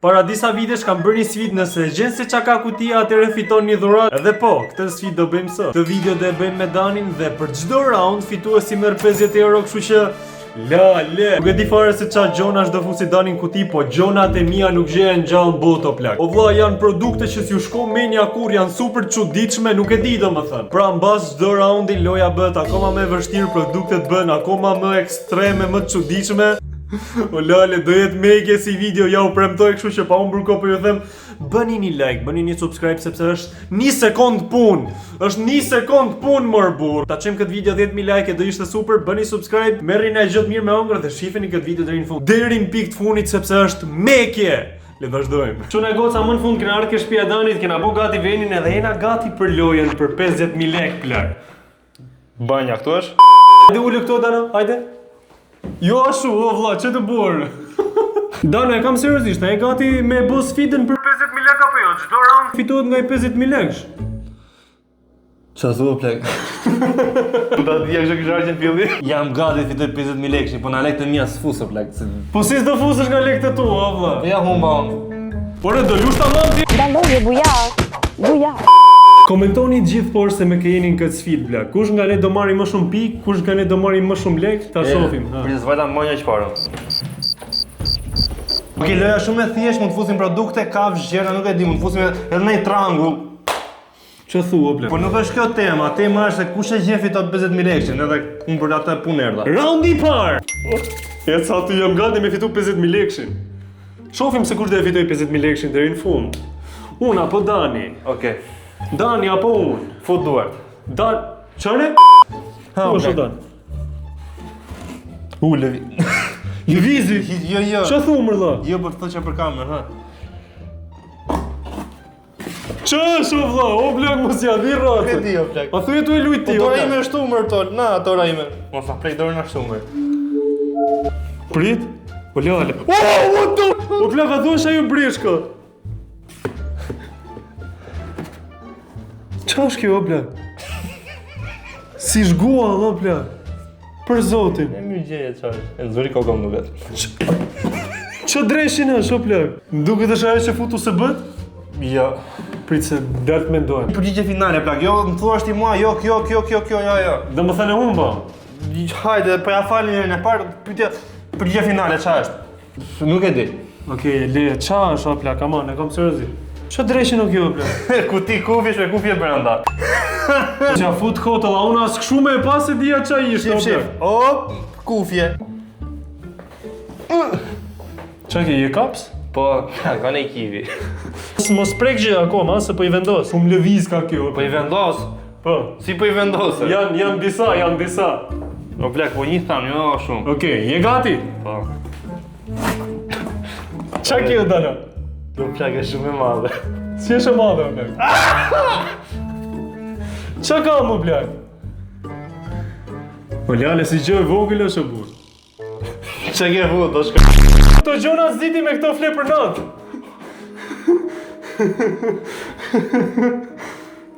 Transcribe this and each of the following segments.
Para disa vitesh kam bërë një sfidë, nëse gjen se çka ka kutia atëherë fiton një dhuratë. Edhe po, këtë sfidë do bëjmë sot. Këtë video do e bëjmë me Danin dhe për çdo round fituesi merr 50 euro, kështu që le. Nuk e di fare se ç'a gjonash do fusi Danin kuti, po gjonat e mia nuk gjehen gjallë boto plak. O vlla, janë produkte që s'ju shkon menja kur, janë super çuditshme, nuk e di domethënë. Pra mbas çdo roundi loja bëhet akoma më e vështirë, produktet bëhen akoma më ekstreme, më të çuditshme. O lale, do jetë meke si video, ja u premtoj, kështu që pa unë burko për ju them, bëni një like, bëni një subscribe, sepse është 1 sekond pun. Është 1 sekond pun, mor burr. Ta çojmë këtë video 10.000 like, do ishte super. Bëni subscribe, merrni na gjot mirë me ëngrë dhe shihni këtë video deri në fund. Deri në pikë të fundit, sepse është meke. Le vazhdojmë. Çuna goca më në fund kena ardhur ke shtëpia e Danit, kena bë gati venin edhe jena gati për lojën për 50.000 lekë plak. Banja këtu është? Hajde ulë këto Dana, hajde. Jo ashu, o vlla, që të borë? Dana, e kam seriozisht, e gati me bo sfidën për 50.000 lekë apo jo? Çdo round fitohet nga 50.000 lekësh. Qa thua plek? Da t'ja kështë kështë arqen filli? Jam gati fitoj 50.000 lekë, po na lekë të mija s'fusë plek. Po si s'do fusësh nga lekët e tu, o vlla? Ja humba unë. Por e do lush ta vlam ti? Daloje, bujar. Komentoni gjithë por se me ke jeni në këtë sfidë blak. Kush nga ne do marri më shumë pikë, kush nga ne do marri më shumë lekë, ta shohim. Prit zvajta mbanja çfarë. Okej, loja shumë e thjeshtë, mund të fusim produkte, kafshë, gjëra, nuk e di, mund të fusim edhe në një trangull. Ç'o thua blak? Po nuk është kjo tema, tema është se kush e gjen fiton 50.000 lekë, edhe unë për atë punë erdha. Raundi i parë. Ja sa ty jam gati me fitu 50.000 lekëshin. Shohim se kush do e fitoj 50.000 lekëshin deri në fund. Unë apo Dani? Okej. Dani apo unë? Fut duart. Çfarë? Ha, Po është Dan. Lëvi. Lëvizi. Jo. Ç'a thu mërlla? Jo, po thotë që për kamerë, ha. Ç'është o vlla? O blak mos ja di rrot. E di o plak. A thuaj tu e lut ti. Po dora ime është shtumër tol, na dora ime. Mos ta prej dorën na shtumër. Prit. O lale. O plak a thuash ajo breshka? Qa është kjo, o plak? Si shgua, o plak? Për zotin. E mirë gjeje çfarë. E zuri kokën duket. Qa dreshin është, o plak? Duket është ajo që futu se bët? Jo. Prit se dert mendojmë. Përgjigje finale plak. Jo, më thua ti mua, jo, kjo, jo. Dhe më thënë unë ba? Hajde, po ja falni herën e parë, pyetja përgjigje finale ç'a është? Nuk e di. Okej, le, qa është, o plak, aman, e kam seriozisht. Qa dreshin o kjo, o plak? Kuti kufish me kufje brenda. Qa fut kotëlla, unë as këshu me e pas e dija qa ishte, o Shif. plak. Hop, kufje. Qa ke, je kaps? Po, ka ne kivi. Mos prek gjë akoma, se po i vendos. Po më lëviz ka kjo. Po i vendos. Po. Si po i vendose? Janë disa. O plak, po një tham, jo shumë. Okej, je gati? Po. Qa kjo, Dana? Do plak e shumë e madhe. Si është e madhe, o plak? Qa ka, më plak? O lale, si gjë e vogël është o burë. Çe ke vu, do shkoj. Këto gjona ziti me këto fle për natë.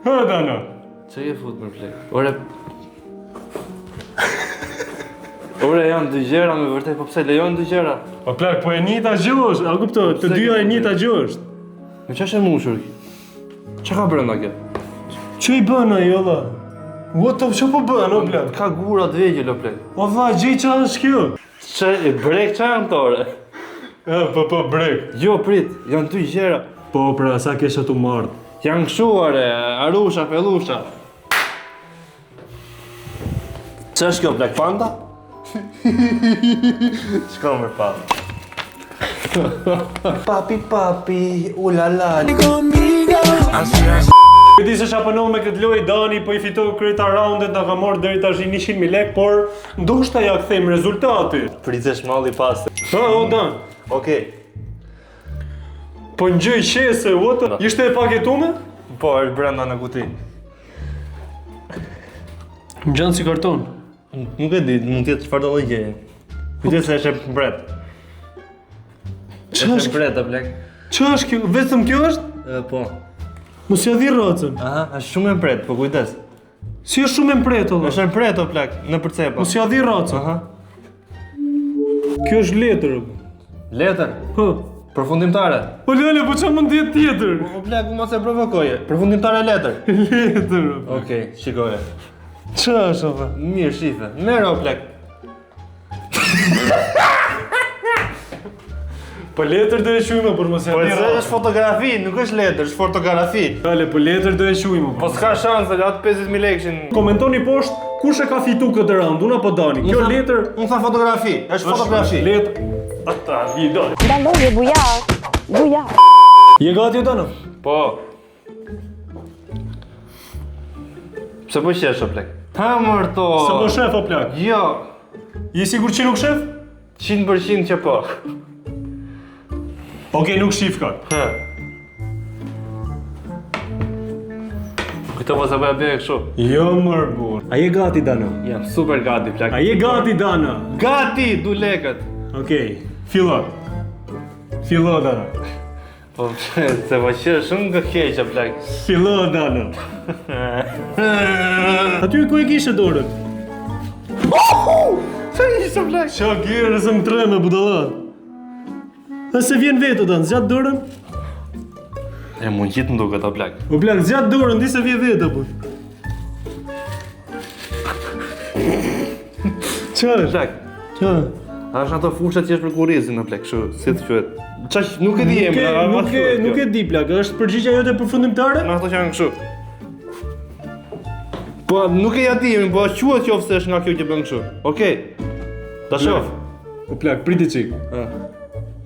Ha, Dana. Çe ke fut më plak? Ore janë dy gjëra me vërtet, po pse lejon dy gjëra? O plak, po e njëjta gjë është, a kupto, të dyja e njëjta gjë është. Me ç'është e mushur ki? Ç'a ka brenda kjo? Që i bën ajo, dha? What the, që po bën, o plak? Ka gura të vegjël o plak. O dha, gjej qa është kjo? Çe e brek ç'a janë tore? Po, brek. Jo, prit, janë dy gjëra. Po, pra, sa kesha tu mardë. Janë këshuare, arusha, pellusha. Ç'është kjo plak panda? Shko më pa. Papi, ulala. E di se qa pënohë me këtë lojë, Dani po i fitoj krejta roundet, nga ka marrë deri tash 100.000 lekë, por ndoshta ja kthejmë rezultati. Frizesh malli pastë. Ha, o Dan. Okej. Po ngjoj qese, what? Ishte e paketume? Po, është brenda në kuti. Më gjanë si karton. Nuk e di, mund t'jetë çfarë do lloj gjeje. Kujdes se është e mbret. Qa Është është? mbret, plak. Qa është kjo? Vetëm kjo është? Po. Mos ja di rrocën. Aha, është shumë e mbret, po kujdes. Si është shumë e mpret, olla. Është e mbret o plak, në përcepa. Mos ja di rrocën. Aha. Kjo është letër. Letër. Hë. Përfundimtare. Po lale, po çfarë mund të jetë tjetër? O plak, mos e provokoje. Përfundimtare letër. Letër. Okej, shikoje. Ç'a është apo? Mirë, shife. Merë o plak. Po letër do e shujmë për mos e Po di. është fotografi, nuk është letër, është fotografi. Lale, po letër do e shujmë. Po s'ka shanse, atë 50.000 lekëshin. Komentoni poshtë kush e ka fitu këtë round, unë apo Dani. Kjo letër Unë tha fotografi, është fotografi. Letër. Ata, i do. Ndaloj, bujak. Bujak. Je gati Dano? Po. Pse po qesh o plak? Ha mërto. Sa po shef o plak? Jo, Je sigur që nuk shef? 100% që po. Okej, nuk shif ka. Ha. Këto mos e bëj bëj kështu. Jo mër burr. A je gati Dano? Jam super gati plak. A je gati Dano? Gati, du lekët. Okej, fillo. Fillo Dano. Po se po qesh shumë nga keqja plak. Fillo Dano. Aty ku e kishe dorën? Sa ishte plak? Qa gjerë se më treme budalla. A se vjen vetë Dan, zgjat dorën? E mund qitë më duket o plak. O plak, zgjat dorën, di se vje vetë apo. Qa është? Plak, Qa? a është ato fushat që është për kurizin o plak, kështu, si të quhet. Qash, nuk e di Nuk emra, e, nuk e, nuk e di plak, është përgjigja jote përfundimtare? Në ato që janë kështu. Po, nuk e ja di emrin, po quhet qoftë se është nga kjo që bën kështu. Okej. Ta shoh. O plak, priti qik. Ha.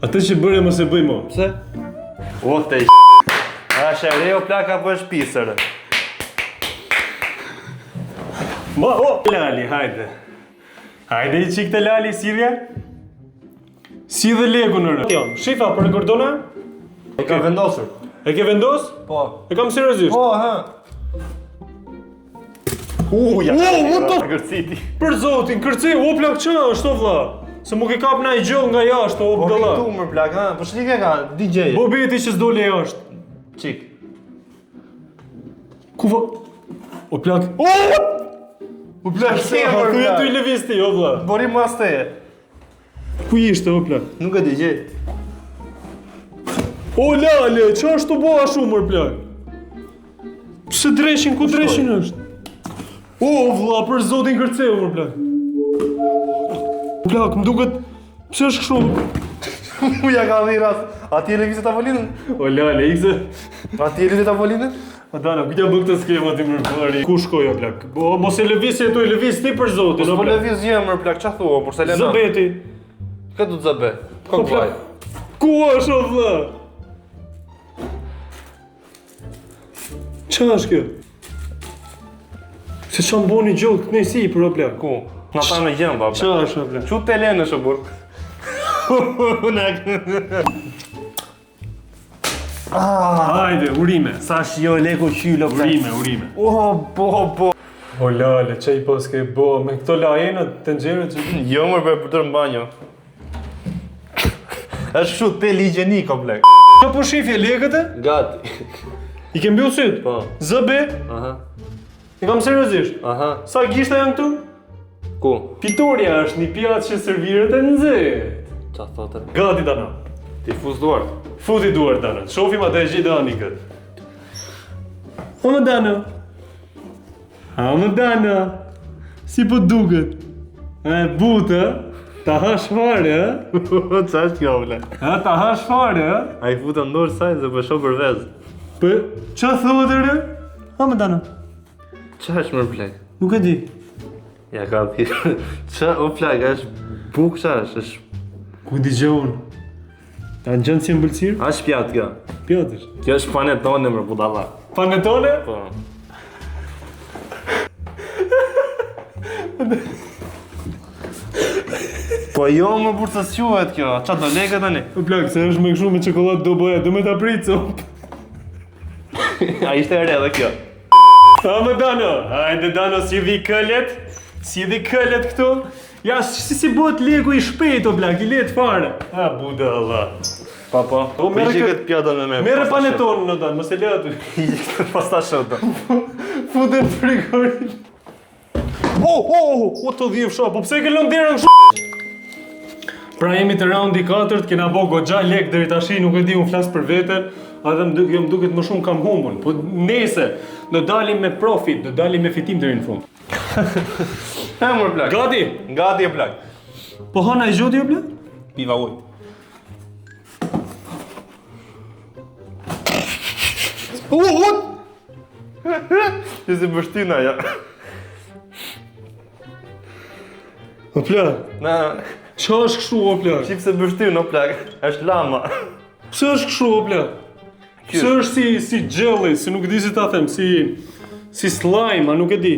Atë që bëre mos e bëj mo. Pse? O te A është e re o plak apo është pisër? Ma, o! Lali, hajde. Hajde i qik të Lali, Sirja. Si dhe legu në rë. Shifa, për rekordona? E ka vendosur. E ke vendos? Po. E kam seriozisht. Po, ha. Ja. what the- Gërciti. Për zotin, kërcej, o plak qa është o vlla? Se mu ke kap na i gjoll nga jashtë, o Po bdalla. këtu më plak, ha. Po shlike ka DJ. Bobeti që s'dole jashtë. Çik. Ku va? O plak. U plak si e Ku për je tu i plak. lëviz ti, o vlla? Bori mu as teje. Ku ishte, o plak? Nuk e di gjej. O Lale, qa është të boha shumë, mër plak? Pse dreshin, ku dreshin është? O vlla, për zotin kërceu, mër plak. Plak, më duket, pse është kështu? Uja ka dhe i rast. A ti e lëvizit tavolinën? O Lale, ikse. A ti e lëvizit tavolinën? Dana, kujta bë këtë skema ti më pari. Ku shkoj o plak? O, mos e lëviz se e lëviz ti për zotin, o Po plak. lëviz jem mër plak, qa thua, por se lena. Zëbeti. Këtë du të zëbe. O plak. Ku është o vlla? Qa është kjo? Se qa më boni gjollë këtë nejsi për o plak? Ku? Na ta me gjem, ba. Qa është o plak? Qu të lenë është o burk. Hajde, urime. Sa shio leku qylo, Urime. Po. O Lale, që i pas ke bo, me këto lajenët të nxerët që... Jo mër për pëtër në banjo. është kështu tel higjenik o plak. Qa po shifje legët e? Gati. I ke mbiu syt? Po. Zëbe? Aha. I kam seriozisht. Aha. Sa gishta janë këtu? Ku? Pitoria është një pjatë që servirët e nxehtë. Qa thotër? Gati Dana. Ti fuz duart. Futi duart Dana. Shofim atë e gjithani këtë. O më Dana. A më Dana. Si po duket? E butë, ta hash fare, Qa është kjo, plak? ha? Ta hash fare, ha? A i futë ndorë saj se për shoh për vezë. Për, qa thot e re? A më Dana. Qa është mër plak? Nuk e di. Ja ka thirë. Qa, o plak, është buk qa është? Ku di gjohën? Ta në gjënë si mbëlsirë? A është pjatë kjo? Pjotër. Kjo është panetone mër budalla. Panetone? Po. Po jo më burë të s'quhet kjo, qa do leke tani? O plak, se është me këshu me qokollatë do bëja, do me ta pritë, so. A ishte e re dhe kjo. A më Dano, hajde Dano, si dhi këllet, si dhi këllet këtu. Ja, si bëhet legu i shpejt, o plak, i letë fare. A, buda Allah. Po. O, merre Merë kë- këtë pjatën me me. Mere panetonë në Dano, mos e le aty. Pas ta shoto. Fute në frigorin. O të dhjef sha, po pse ke lënë derën kështu? Pra jemi të raundi 4, kena bo goxha lek deri tash, nuk e di, unë flas për veten, edhe më duket më shumë kam humbun. Po nese, do dalim me profit, do dalim me fitim deri në fund. E mor plak. Gati? Gati e plak. Po hana i gjoti o plak? Piva ujë. What? Që si bështina, ja. O plak, Na, qa është kështu o plak? qip se bështin, o plak. Është lama. Pse është kështu o plak? Pse është si jelly, si nuk e di si ta them, si slime, a nuk e di.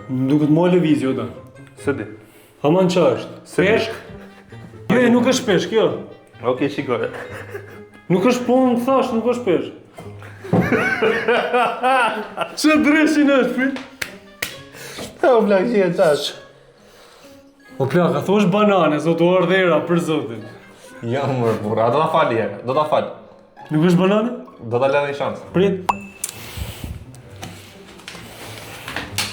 Më duket mua lëvizje o da. Se di. Haman qa është? Peshk? Jo, nuk është peshk, jo. Okej, shikoj. Nuk është po më thash, nuk është peshk. Që dreshin është, prit? O plak, që e qash. O plak, a thosh banane, zot u ardhera, për zotin. Ja, mërë, burra, do ta fali, jere, do ta fali. Nuk është banane? Do ta lënë një shansë. Prit.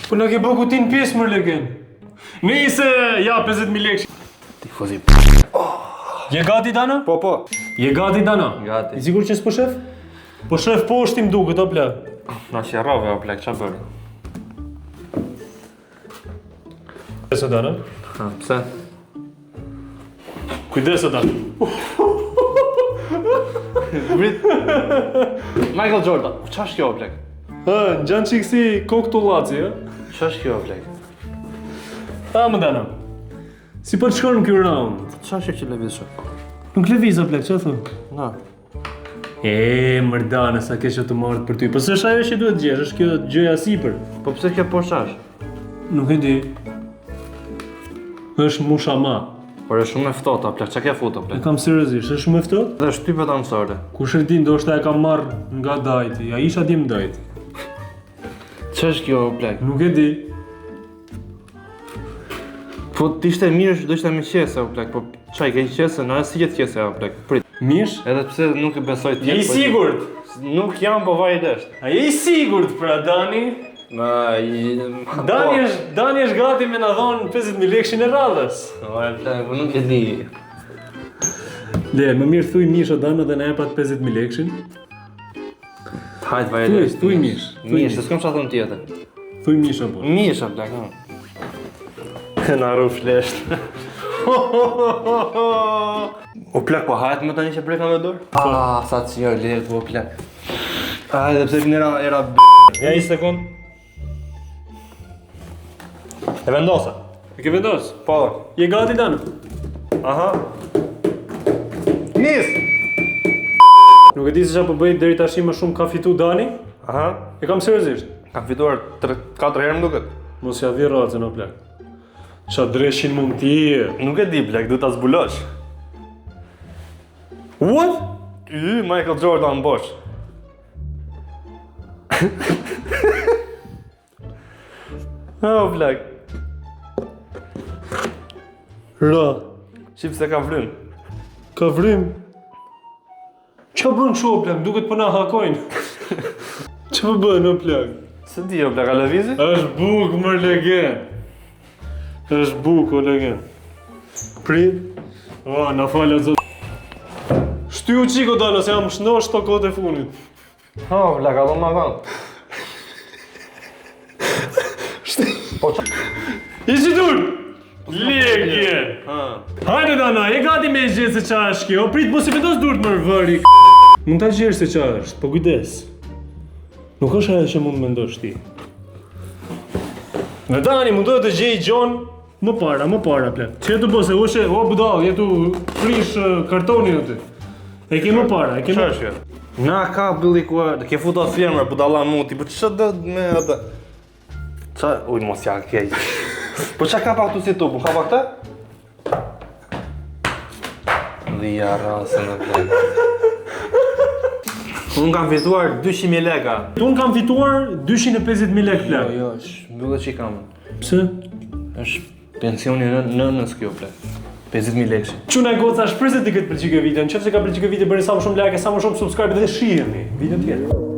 Po në ke bë kutin pjesë mërë legen. Nise, ja 50.000 lekë. Tifozi. Je gati Dana? Po, po. Je gati Dana? Gati. I sigur që s'po shef? Po shef po është im duket, o plak. Na qerrove, o plak, qa bërë? Kujdeso Dana? Ha, pse? Kujdeso Dana. Brit. Michael Jordan. Qa është kjo, o plak? Ha, në gjanë qikë si koktullaci, ja? Qa është kjo, o plak? Ha, më Dana. Si po të shkon në kjo round? Qa është që lëviz shok? Nuk lëviz, o plak, që thë? Na. Mërdane, sa ke që të marrët për ty. Po s'është ajo që duhet gjesh, është kjo gjëja sipër. Po pse kjo po shash? Nuk e di. Është mushama. Por është shumë e ftohtë, o plak, qa ke fut, o E plak? kam seriozisht, është shumë e ftohtë? Dhe shtypet anësore. Kush e di, ndoshta e kam marrë nga dajti. Ja isha dim dajti. Qa është kjo, o plak? Nuk e di. Po t'ishte mirë do ishte me qese, o plak, po qaj ke qese, na e si jetë qese, o plak, prit. Mish? Edhe pse nuk e besoj Je i po- sigurt? Nuk jam, po vaj desht. A je i sigurt pra Dani? Dani është gati me na dhon 50.000 lekëshin e radhës. O e plak, po nuk e di. Le, më mirë thuj Mish o Dana dhe na jepat 50.000 lekëshin. Hajt vaj Thuj, desht. thuj Mish. Mish, s'kam qa thonë tjetër. Thuj Mish apo. Mish, o plak, ha. Na rru flesht. O plak, po hajt më tani që breka me dorë? Sa të jo lehtë, o plak. Edhe pse vjen era Ja, një sekund. E vendosa. E ke vendos? Po. Je gati Dana? Aha. Nis! Nuk e di se çfarë po bëj deri tash më shumë ka fitu Dani? Aha. E kam seriozisht. Kam fituar 3-4 herë më duket. Mos ja vi racën o plak. Qa dreshin mund t'je. Nuk e di plak, du ta zbulosh. What? Michael Jordan bosh. Oh plak. Ra, Shif se ka vrym. ka vrim. Qa bën kështu o plak, duket po na hakojnë. Qa po bën o plak? Se di o plak, a lëvizi? Është buk më legen. Është buk o legen. Prit. O, na falë zot. Shtyu qiko Dana, se jam shnosh të kote funit. Oh plak, allo ma vanë. Po qa? Ishi dur! Legje! Hajde Dana, e gati me gjithë se qa është kjo, prit mos i vendos durt më vëri. Mund ta gjesh se qa është, po kujdes. Nuk është ajo që mund mendosh ti. Në Dani mundohet të gjej gjon më para plak. Që të bëse, o budall, jetu frish kartoni aty. E ke më para, e ke Qa më... është kjo? Na ka bëlli ku e, ke futa firmer, budalla muti, po që do me atë? Qa, uj, mos ja kej. Po qa ka pa këtu si tu, po ka pa këta? Dhja rasën e plek. Unë kam fituar 200.000 leka. Unë kam fituar 250.000 lekë plak. Jo, është mbyllë që i kam. Pse? është pensioni nënës kjo plek. 50.000 lekë. Quna e goca, shpresoj të këtë pëlqy kjo video. Nëse ka pëlqyer kjo video, bëni sa më shumë like, sa më shumë subscribe dhe shihemi video tjetër.